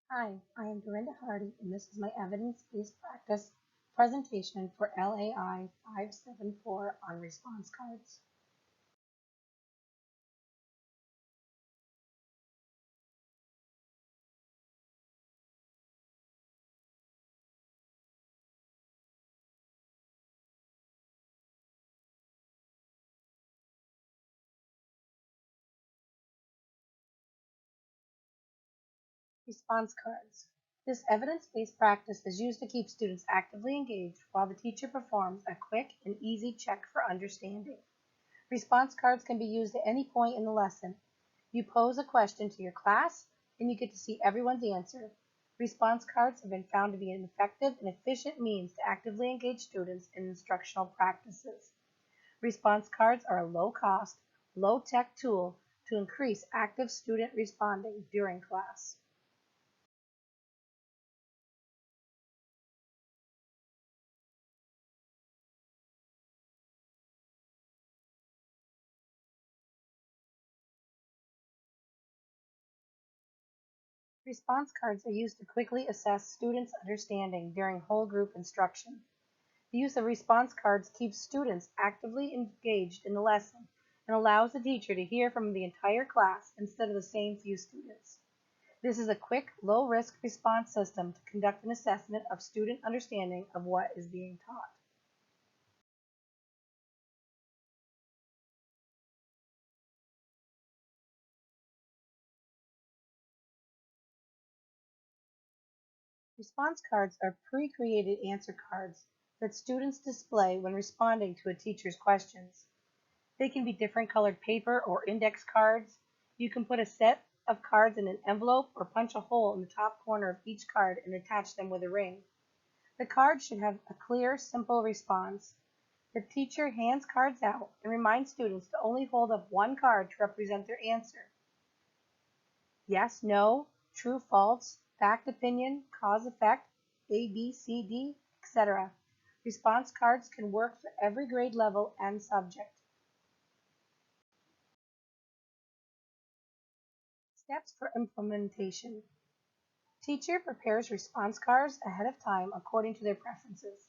Hi, I am Dorinda Hardy, and this is my evidence-based practice presentation for LAI 574 on response cards. Response cards. This evidence-based practice is used to keep students actively engaged while the teacher performs a quick and easy check for understanding. Response cards can be used at any point in the lesson. You pose a question to your class, and you get to see everyone's answer. Response cards have been found to be an effective and efficient means to actively engage students in instructional practices. Response cards are a low-cost, low-tech tool to increase active student responding during class. Response cards are used to quickly assess students' understanding during whole group instruction. The use of response cards keeps students actively engaged in the lesson and allows the teacher to hear from the entire class instead of the same few students. This is a quick, low-risk response system to conduct an assessment of student understanding of what is being taught. Response cards are pre-created answer cards that students display when responding to a teacher's questions. They can be different colored paper or index cards. You can put a set of cards in an envelope or punch a hole in the top corner of each card and attach them with a ring. The card should have a clear, simple response. The teacher hands cards out and reminds students to only hold up one card to represent their answer. Yes, no, true, false, fact, opinion, cause, effect, A, B, C, D, etc. Response cards can work for every grade level and subject. Steps for implementation. Teacher prepares response cards ahead of time according to their preferences.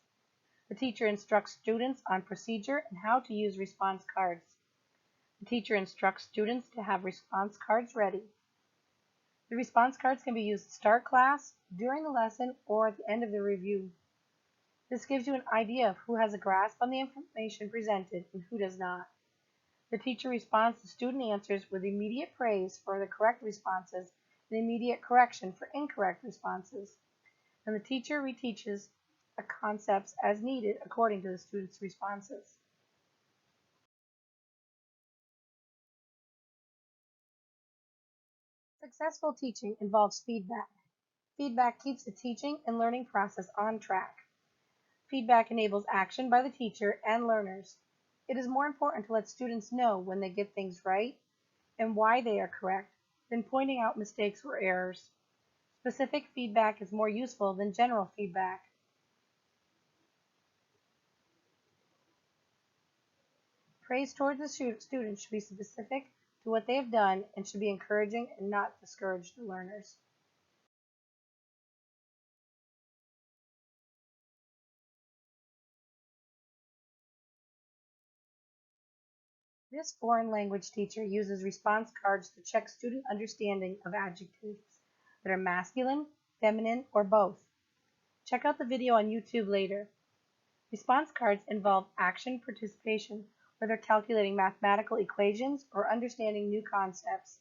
The teacher instructs students on procedure and how to use response cards. The teacher instructs students to have response cards ready. The response cards can be used to start class, during the lesson, or at the end of the review. This gives you an idea of who has a grasp on the information presented and who does not. The teacher responds to student answers with immediate praise for the correct responses and immediate correction for incorrect responses. And the teacher reteaches the concepts as needed according to the student's responses. Successful teaching involves feedback. Feedback keeps the teaching and learning process on track. Feedback enables action by the teacher and learners. It is more important to let students know when they get things right and why they are correct than pointing out mistakes or errors. Specific feedback is more useful than general feedback. Praise towards the student should be specific to what they have done and should be encouraging and not discourage the learners. This foreign language teacher uses response cards to check student understanding of adjectives that are masculine, feminine, or both. Check out the video on YouTube later. Response cards involve action participation, whether calculating mathematical equations or understanding new concepts.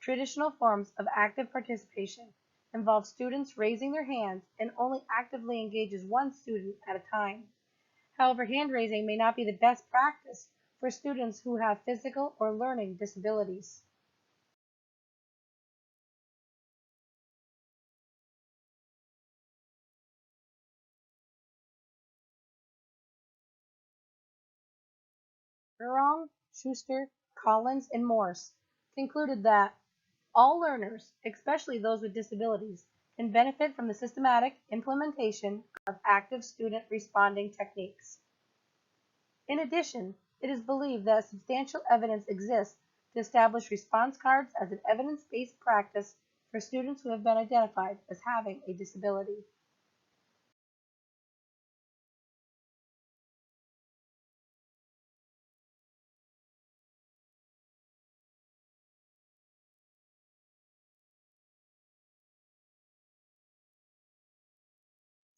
Traditional forms of active participation involve students raising their hands and only actively engages one student at a time. However, hand raising may not be the best practice for students who have physical or learning disabilities. Burong, Schuster, Collins, and Morse concluded that all learners, especially those with disabilities, can benefit from the systematic implementation of active student responding techniques. In addition, it is believed that substantial evidence exists to establish response cards as an evidence-based practice for students who have been identified as having a disability.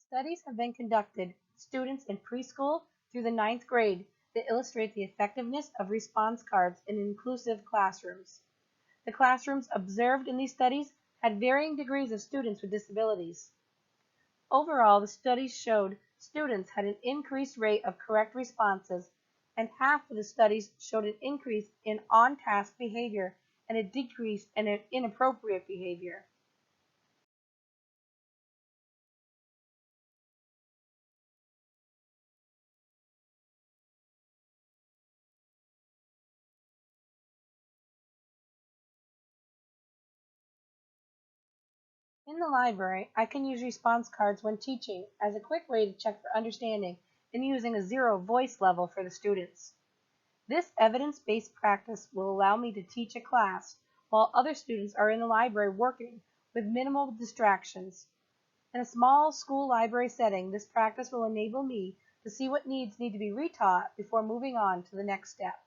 Studies have been conducted with students in preschool through the ninth grade that illustrate the effectiveness of response cards in inclusive classrooms. The classrooms observed in these studies had varying degrees of students with disabilities. Overall, the studies showed students had an increased rate of correct responses, and half of the studies showed an increase in on-task behavior and a decrease in inappropriate behavior. In the library, I can use response cards when teaching as a quick way to check for understanding and using a zero voice level for the students. This evidence-based practice will allow me to teach a class while other students are in the library working with minimal distractions. In a small school library setting, this practice will enable me to see what needs need to be retaught before moving on to the next step.